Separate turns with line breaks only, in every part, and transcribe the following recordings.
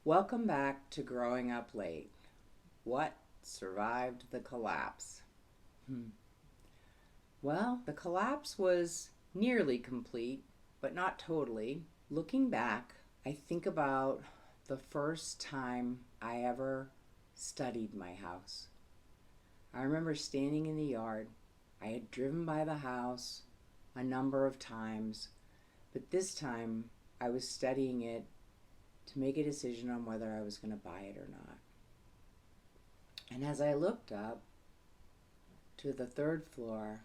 Welcome back to Growing Up Late. What survived the collapse? Hmm. Well, the collapse was nearly complete, but not totally. Looking back, I think about the first time I ever studied my house. I remember standing in the yard. I had driven by the house a number of times, but this time I was studying it to make a decision on whether I was going to buy it or not. And as I looked up to the third floor,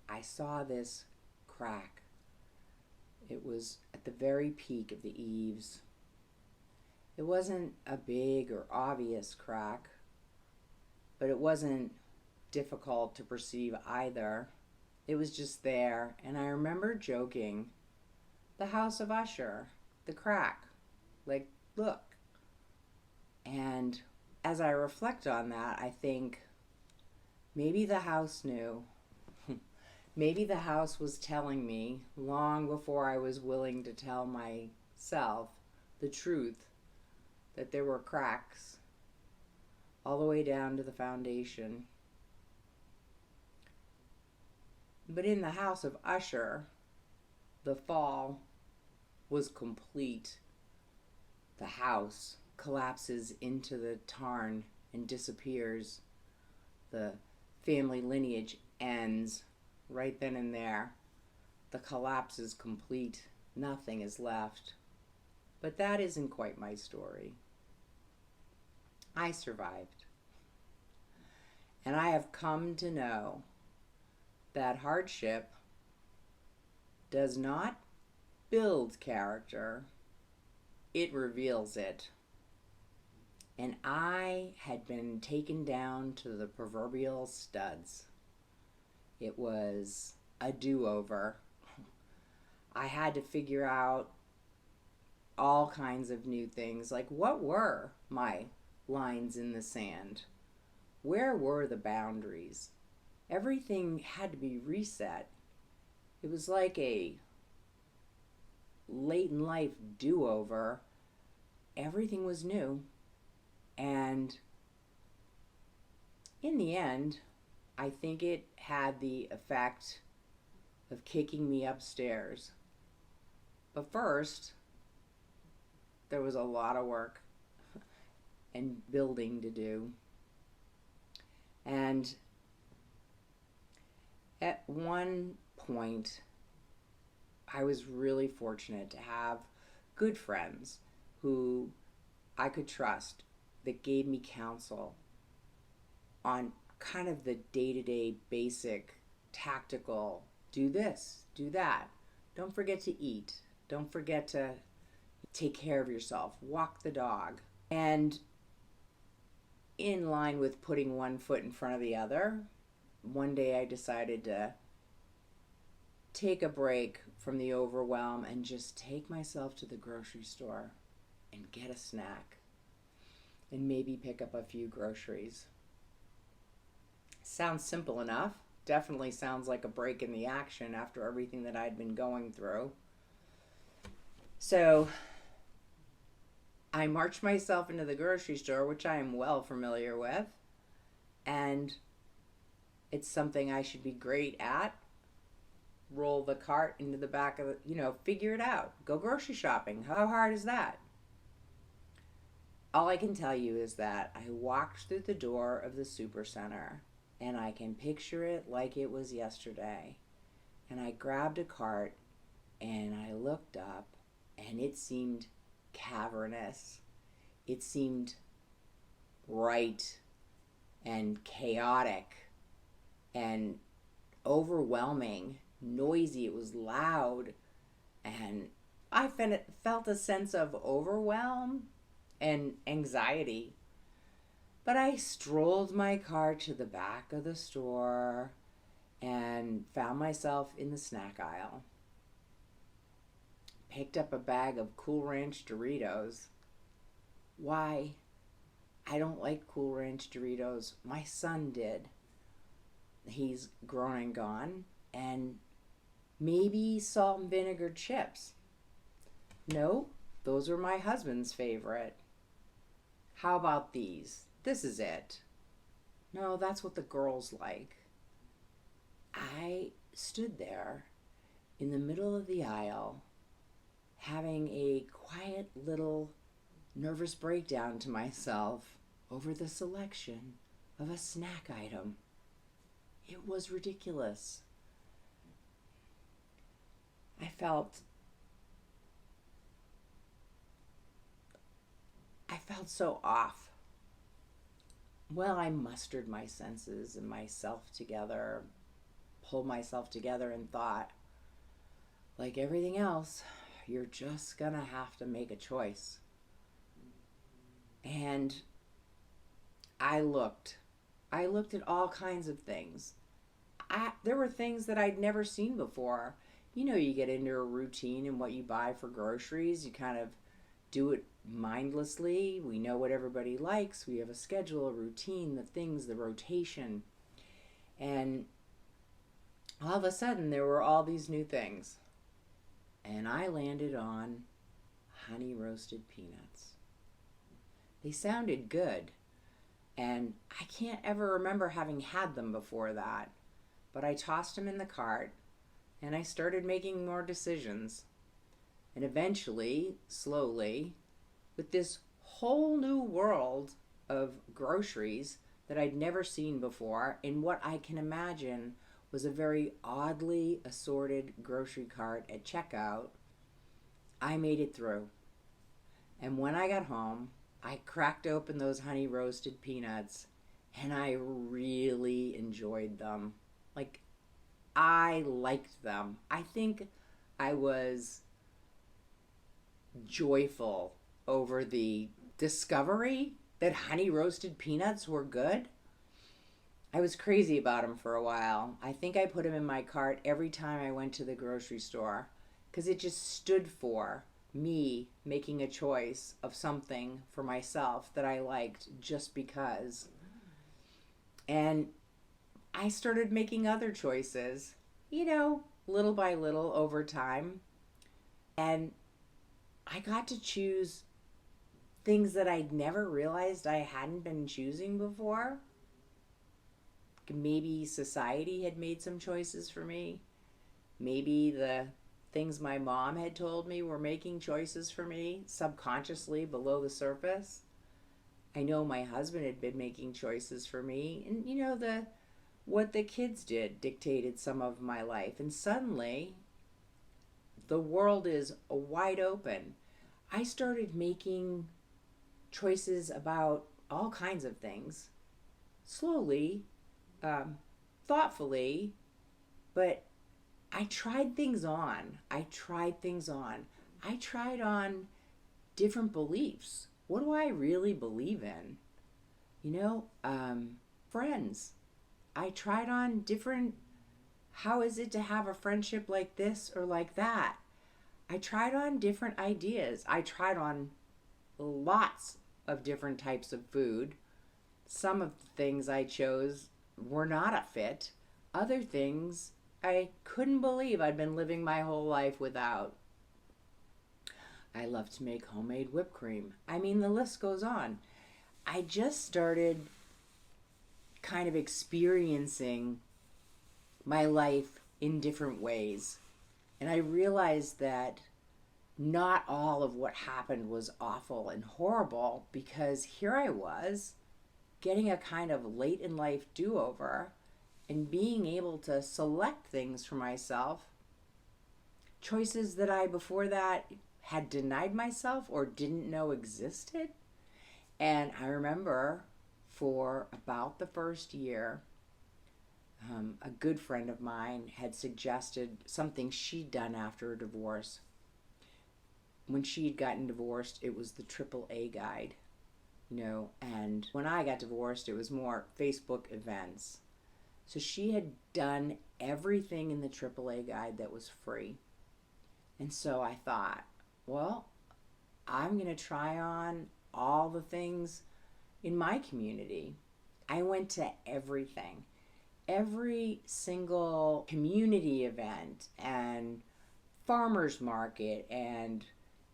I saw this crack. It was at the very peak of the eaves. It wasn't a big or obvious crack, but it wasn't difficult to perceive either. It was just there, and I remember joking, "The house of Usher, the crack. Like, look." And as I reflect on that, I think maybe the house knew. Maybe the house was telling me long before I was willing to tell myself the truth that there were cracks all the way down to the foundation. But in the house of Usher, the fall was complete. The house collapses into the tarn and disappears. The family lineage ends right then and there. The collapse is complete. Nothing is left. But that isn't quite my story. I survived. And I have come to know that hardship does not build character, it reveals it. And I had been taken down to the proverbial studs. It was a do-over. I had to figure out all kinds of new things, like what were my lines in the sand? Where were the boundaries? Everything had to be reset. It was like a late in life do-over. Everything was new. And in the end, I think it had the effect of kicking me upstairs. But first, there was a lot of work and building to do. And at one point, I was really fortunate to have good friends who I could trust that gave me counsel on kind of the day-to-day basic tactical, do this, do that. Don't forget to eat. Don't forget to take care of yourself. Walk the dog. And in line with putting one foot in front of the other, one day I decided to take a break from the overwhelm and just take myself to the grocery store and get a snack and maybe pick up a few groceries. Sounds simple enough. Definitely sounds like a break in the action after everything that I'd been going through. So I marched myself into the grocery store, which I am well familiar with, and it's something I should be great at. Roll the cart into the back of the, figure it out. Go grocery shopping. How hard is that? All I can tell you is that I walked through the door of the supercenter and I can picture it like it was yesterday. And I grabbed a cart and I looked up and it seemed cavernous. It seemed bright and chaotic and overwhelming, noisy. It was loud, and I felt a sense of overwhelm and anxiety. But I strolled my car to the back of the store and found myself in the snack aisle. Picked up a bag of Cool Ranch Doritos. Why? I don't like Cool Ranch Doritos. My son did. He's grown and gone. And maybe salt and vinegar chips. No, those were my husband's favorite. How about these? This is it. No, that's what the girls like. I stood there in the middle of the aisle having a quiet little nervous breakdown to myself over the selection of a snack item. It was ridiculous. I felt so off. Well, I mustered my senses and myself together, pulled myself together and thought, like everything else, you're just gonna have to make a choice. And I looked. I looked at all kinds of things. There were things that I'd never seen before. You know, you get into a routine in what you buy for groceries. You kind of do it mindlessly. We know what everybody likes. We have a schedule, a routine, the things, the rotation. And all of a sudden, there were all these new things. And I landed on honey roasted peanuts. They sounded good. And I can't ever remember having had them before that. But I tossed them in the cart and I started making more decisions. And eventually, slowly, with this whole new world of groceries that I'd never seen before in what I can imagine was a very oddly assorted grocery cart at checkout, I made it through. And when I got home, I cracked open those honey roasted peanuts and I really enjoyed them. Like, I liked them. I think I was joyful over the discovery that honey roasted peanuts were good. I was crazy about them for a while. I think I put them in my cart every time I went to the grocery store because it just stood for me making a choice of something for myself that I liked just because. And I started making other choices, little by little over time. And I got to choose things that I'd never realized I hadn't been choosing before. Maybe society had made some choices for me. Maybe the things my mom had told me were making choices for me subconsciously below the surface. I know my husband had been making choices for me. And what the kids did dictated some of my life. And suddenly, the world is wide open. I started making choices about all kinds of things, slowly, thoughtfully, but I tried things on. I tried on different beliefs. What do I really believe in? Friends. I tried on different, how is it to have a friendship like this or like that? I tried on different ideas. I tried on lots of different types of food. Some of the things I chose were not a fit. Other things I couldn't believe I'd been living my whole life without. I love to make homemade whipped cream. I mean, the list goes on. I just started kind of experiencing my life in different ways. And I realized that not all of what happened was awful and horrible, because here I was getting a kind of late in life do-over and being able to select things for myself, choices that I before that had denied myself or didn't know existed. And I remember for about the first year, a good friend of mine had suggested something she'd done after a divorce. When she'd gotten divorced, it was the AAA guide, and when I got divorced, it was more Facebook events. So she had done everything in the AAA guide that was free. And so I thought, well, I'm going to try on all the things in my community. I went to everything. Every single community event and farmer's market and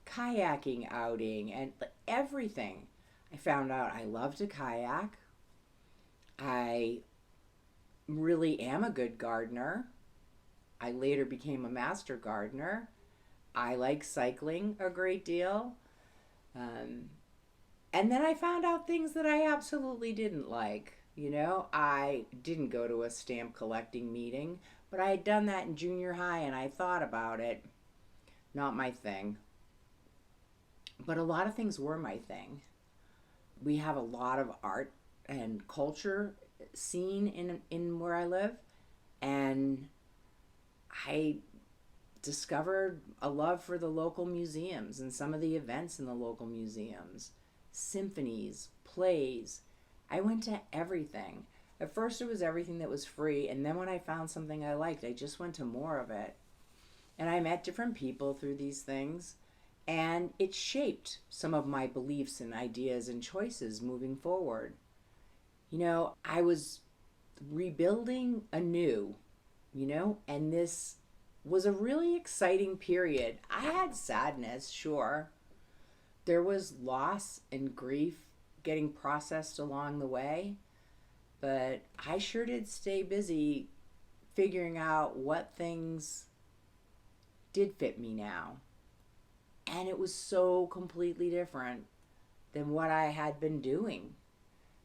kayaking outing and everything. I found out I love to kayak. I really am a good gardener. I later became a master gardener. I like cycling a great deal. Um, and then I found out things that I absolutely didn't like. I didn't go to a stamp collecting meeting, but I had done that in junior high and I thought about it. Not my thing. But a lot of things were my thing. We have a lot of art and culture scene in where I live, and I discovered a love for the local museums and some of the events in the local museums, symphonies, plays. I went to everything. At first it was everything that was free, and then when I found something I liked, I just went to more of it. And I met different people through these things, and it shaped some of my beliefs and ideas and choices moving forward. I was rebuilding anew, and this was a really exciting period. I had sadness, sure. There was loss and grief getting processed along the way, but I sure did stay busy figuring out what things did fit me now. And it was so completely different than what I had been doing.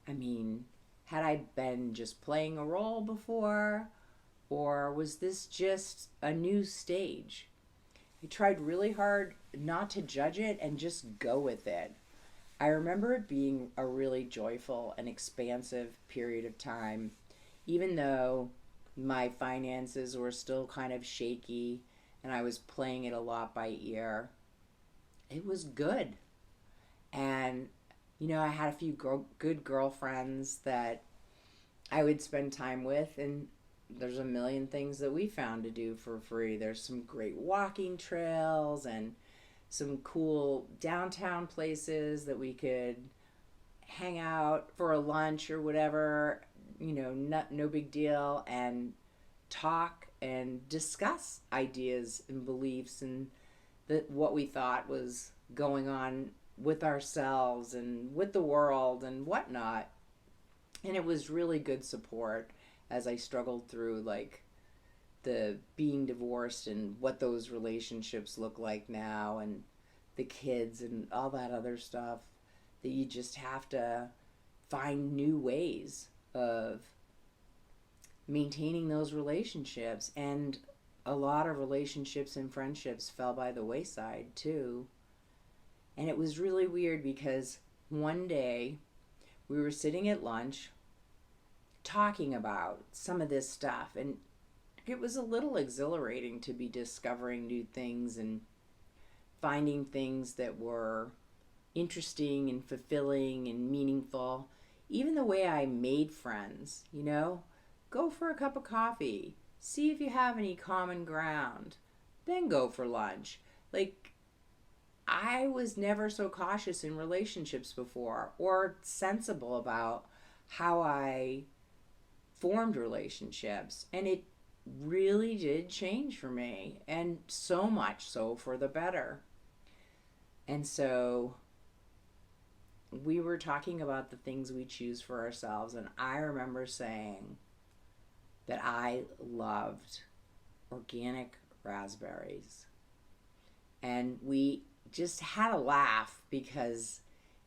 I mean, had I been just playing a role before, or was this just a new stage? I tried really hard not to judge it and just go with it. I remember it being a really joyful and expansive period of time, even though my finances were still kind of shaky and I was playing it a lot by ear. It was good. And, I had a few good girlfriends that I would spend time with, and there's a million things that we found to do for free. There's some great walking trails and some cool downtown places that we could hang out for a lunch or whatever, no big deal, and talk and discuss ideas and beliefs and what we thought was going on with ourselves and with the world and whatnot. And it was really good support as I struggled through the being divorced and what those relationships look like now, and the kids and all that other stuff, that you just have to find new ways of maintaining those relationships. And a lot of relationships and friendships fell by the wayside too. And it was really weird because one day we were sitting at lunch talking about some of this stuff, and it was a little exhilarating to be discovering new things and finding things that were interesting and fulfilling and meaningful. Even the way I made friends, go for a cup of coffee, see if you have any common ground, then go for lunch. I was never so cautious in relationships before, or sensible about how I formed relationships. And it really did change for me, and so much so for the better. And so we were talking about the things we choose for ourselves, and I remember saying that I loved organic raspberries. And we just had a laugh because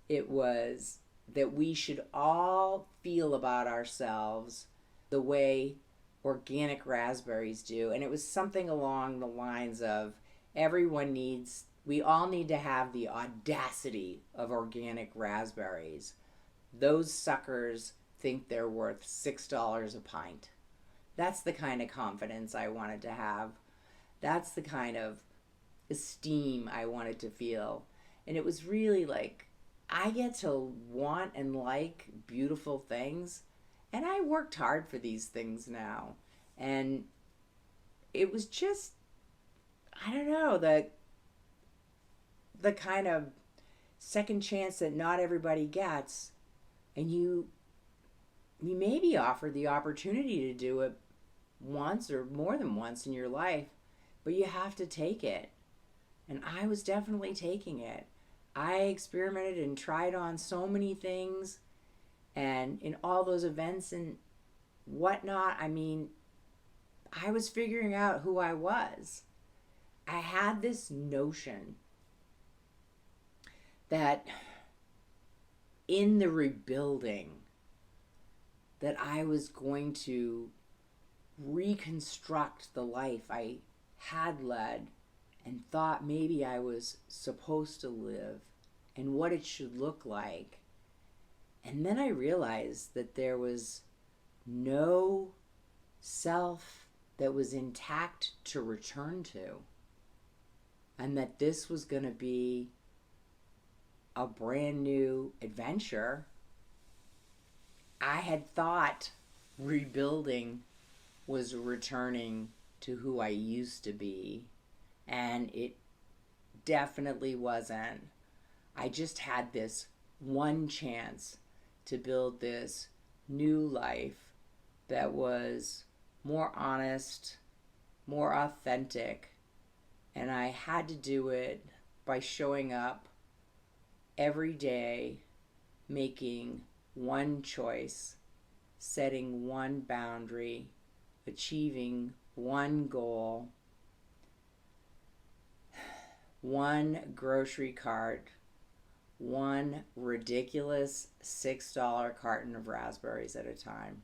it was that we should all feel about ourselves the way organic raspberries do. And it was something along the lines of we all need to have the audacity of organic raspberries. Those suckers think they're worth $6 a pint. That's the kind of confidence I wanted to have. That's the kind of esteem I wanted to feel. And it was really I get to want and like beautiful things, and I worked hard for these things now. And it was just, I don't know, the kind of second chance that not everybody gets, and you may be offered the opportunity to do it once or more than once in your life, but you have to take it. And I was definitely taking it. I experimented and tried on so many things, and in all those events and whatnot, I mean, I was figuring out who I was. I had this notion that in the rebuilding that I was going to reconstruct the life I had led and thought maybe I was supposed to live and what it should look like. And then I realized that there was no self that was intact to return to, and that this was going to be a brand new adventure. I had thought rebuilding was returning to who I used to be, and it definitely wasn't. I just had this one chance to build this new life that was more honest, more authentic, and I had to do it by showing up every day, making one choice, setting one boundary, achieving one goal, one grocery cart, one ridiculous $6 carton of raspberries at a time.